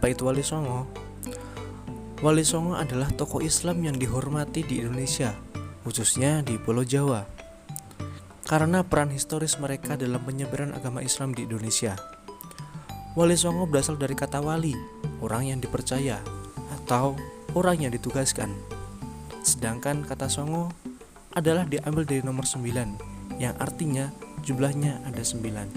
Apa itu Wali Songo? Wali Songo adalah tokoh Islam yang dihormati di Indonesia, khususnya di Pulau Jawa, karena peran historis mereka dalam penyebaran agama Islam di Indonesia. Wali Songo berasal dari kata wali, orang yang dipercaya atau orang yang ditugaskan. Sedangkan kata Songo adalah diambil dari nomor 9, yang artinya jumlahnya ada 9.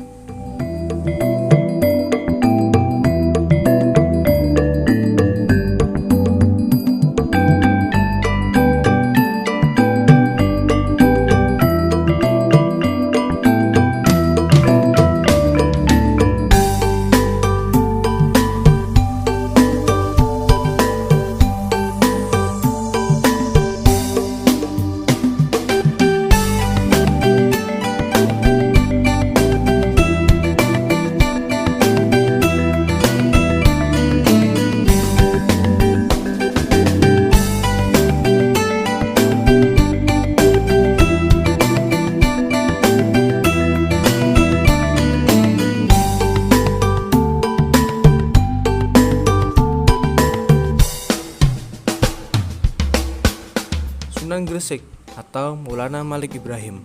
Sunan Gresik atau Maulana Malik Ibrahim.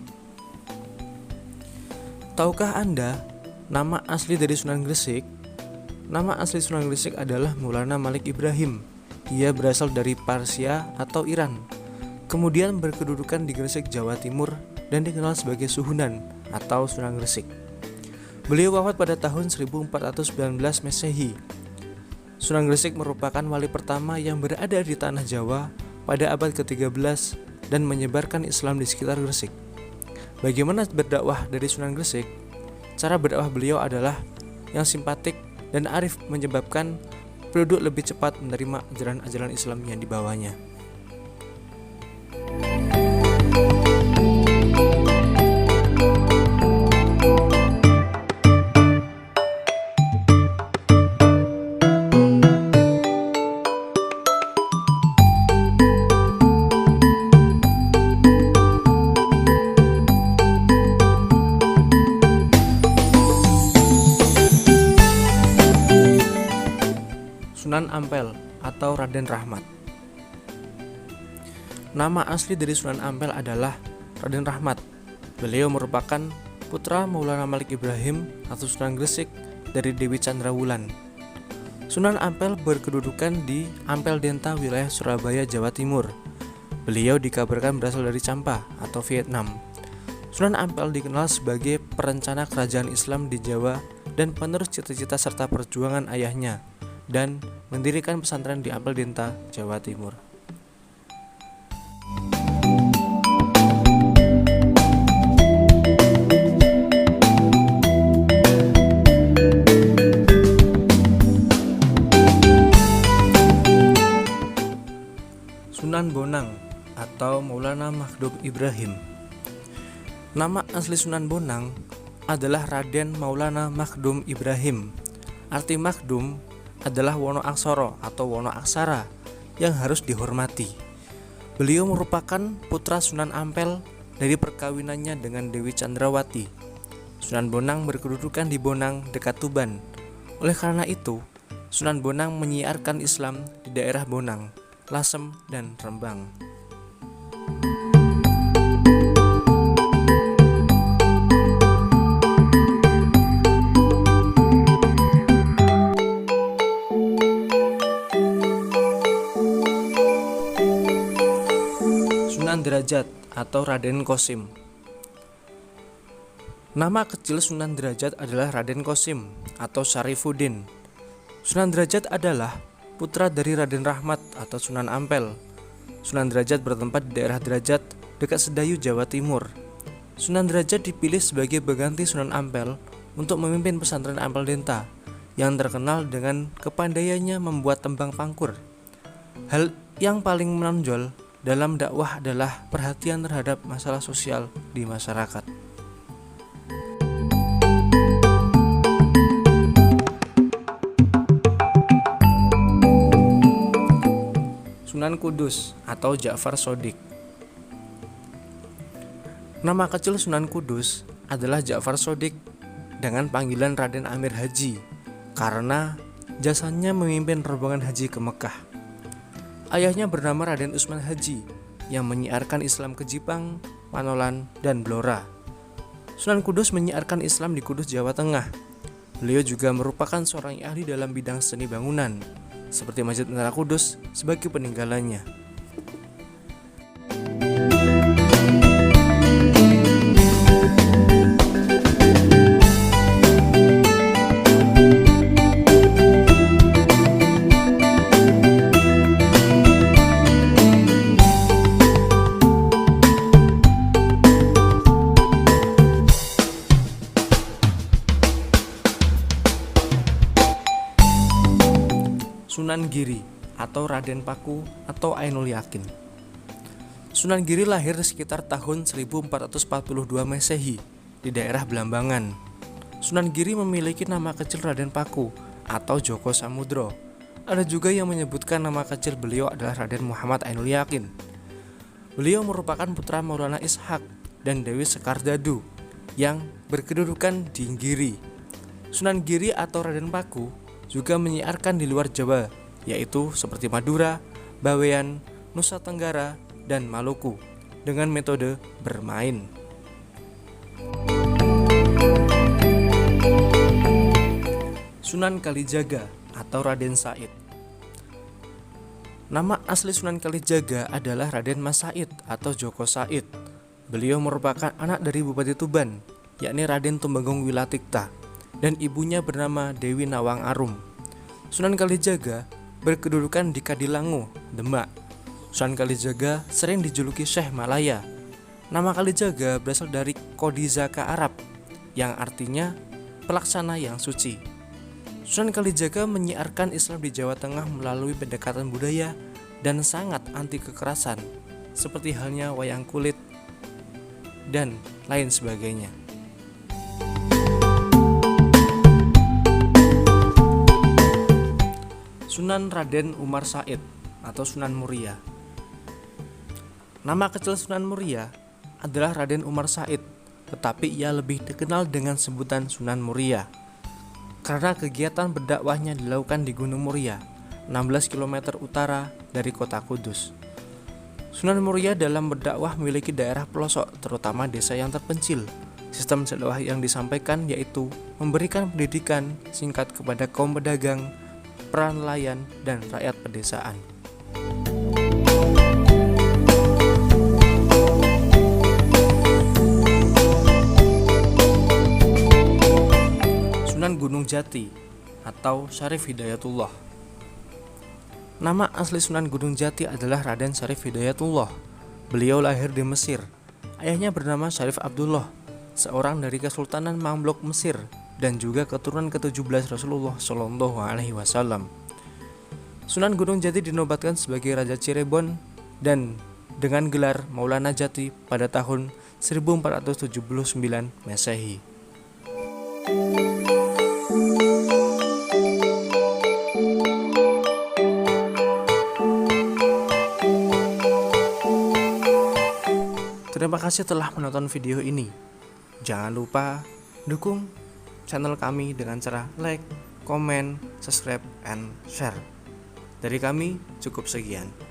Tahukah Anda nama asli dari Sunan Gresik? Nama asli Sunan Gresik adalah Maulana Malik Ibrahim. Ia berasal dari Persia atau Iran. Kemudian berkedudukan di Gresik, Jawa Timur dan dikenal sebagai Suhunan atau Sunan Gresik. Beliau wafat pada tahun 1419 Masehi. Sunan Gresik merupakan wali pertama yang berada di tanah Jawa pada abad ke-13 dan menyebarkan Islam di sekitar Gresik. Bagaimana berdakwah dari Sunan Gresik? Cara berdakwah beliau adalah yang simpatik dan arif, menyebabkan penduduk lebih cepat menerima ajaran-ajaran Islam yang dibawanya. Sunan Ampel atau Raden Rahmat. Nama asli dari Sunan Ampel adalah Raden Rahmat. Beliau merupakan putra Maulana Malik Ibrahim atau Sunan Gresik dari Dewi Candrawulan. Sunan Ampel berkedudukan di Ampel Denta, wilayah Surabaya, Jawa Timur. Beliau dikabarkan berasal dari Champa atau Vietnam. Sunan Ampel dikenal sebagai perencana kerajaan Islam di Jawa dan penerus cita-cita serta perjuangan ayahnya, dan mendirikan pesantren di Ampel Denta, Jawa Timur. Sunan Bonang atau Maulana Makhdum Ibrahim. Nama asli Sunan Bonang adalah Raden Maulana Makhdum Ibrahim. Arti Makhdum adalah wono aksara atau wono aksara yang harus dihormati. Beliau merupakan putra Sunan Ampel dari perkawinannya dengan Dewi Candrawati. Sunan Bonang berkedudukan di Bonang dekat Tuban. Oleh karena itu, Sunan Bonang menyiarkan Islam di daerah Bonang, Lasem, dan Rembang. Sunan Derajat atau Raden Qasim. Nama kecil Sunan Derajat adalah Raden Qasim atau Syarifuddin. Sunan Derajat adalah putra dari Raden Rahmat atau Sunan Ampel. Sunan Derajat bertempat di daerah Derajat dekat Sedayu, Jawa Timur. Sunan Derajat dipilih sebagai pengganti Sunan Ampel untuk memimpin pesantren Ampel Denta yang terkenal dengan kepandaiannya membuat tembang pangkur. Hal yang paling menonjol dalam dakwah adalah perhatian terhadap masalah sosial di masyarakat. Sunan Kudus atau Ja'far Shodiq. Nama kecil Sunan Kudus adalah Ja'far Shodiq dengan panggilan Raden Amir Haji karena Jasanya memimpin rombongan haji ke Mekah. Ayahnya bernama Raden Usman Haji yang menyiarkan Islam ke Jipang, Manolan, dan Blora. Sunan Kudus menyiarkan Islam di Kudus, Jawa Tengah. Beliau juga merupakan seorang ahli dalam bidang seni bangunan, seperti Masjid Menara Kudus sebagai peninggalannya. Sunan Giri atau Raden Paku atau Ainul Yakin. Sunan Giri lahir sekitar tahun 1442 Masehi di daerah Blambangan. Sunan Giri memiliki nama kecil Raden Paku atau Joko Samudro. Ada juga yang menyebutkan nama kecil beliau adalah Raden Muhammad Ainul Yakin. Beliau merupakan putra Maulana Ishak dan Dewi Sekardadu yang berkedudukan di Giri. Sunan Giri atau Raden Paku juga menyiarkan di luar Jawa, yaitu seperti Madura, Bawean, Nusa Tenggara, dan Maluku dengan metode bermain. Sunan Kalijaga atau Raden Said. Nama asli Sunan Kalijaga adalah Raden Mas Said atau Joko Said. Beliau merupakan anak dari Bupati Tuban, yakni Raden Tumenggung Wilatikta, dan ibunya bernama Dewi Nawang Arum. Sunan Kalijaga berkedudukan di Kadilangu, Demak. Sunan Kalijaga sering dijuluki Syekh Malaya. Nama Kalijaga berasal dari Kodizaka Arab yang artinya pelaksana yang suci. Sunan Kalijaga menyiarkan Islam di Jawa Tengah melalui pendekatan budaya dan sangat anti kekerasan, seperti halnya wayang kulit dan lain sebagainya. Sunan Raden Umar Said atau Sunan Muria. Nama kecil Sunan Muria adalah Raden Umar Said, tetapi ia lebih dikenal dengan sebutan Sunan Muria karena kegiatan berdakwahnya dilakukan di Gunung Muria, 16 km utara dari kota Kudus. Sunan Muria dalam berdakwah memiliki daerah pelosok, terutama desa yang terpencil. Sistem dakwah yang disampaikan yaitu memberikan pendidikan singkat kepada kaum pedagang, peran nelayan, dan rakyat pedesaan. Sunan Gunung Jati atau Syarif Hidayatullah. Nama asli Sunan Gunung Jati adalah Raden Syarif Hidayatullah. Beliau lahir di Mesir. Ayahnya bernama Syarif Abdullah, seorang dari Kesultanan Mamluk Mesir dan juga keturunan ke-17 Rasulullah Shallallahu Alaihi Wasallam. Sunan Gunung Jati dinobatkan sebagai Raja Cirebon dan dengan gelar Maulana Jati pada tahun 1479 Masehi. Terima kasih telah menonton video ini. Jangan lupa dukung channel kami dengan cara like, komen, subscribe, and share. Dari kami cukup sekian.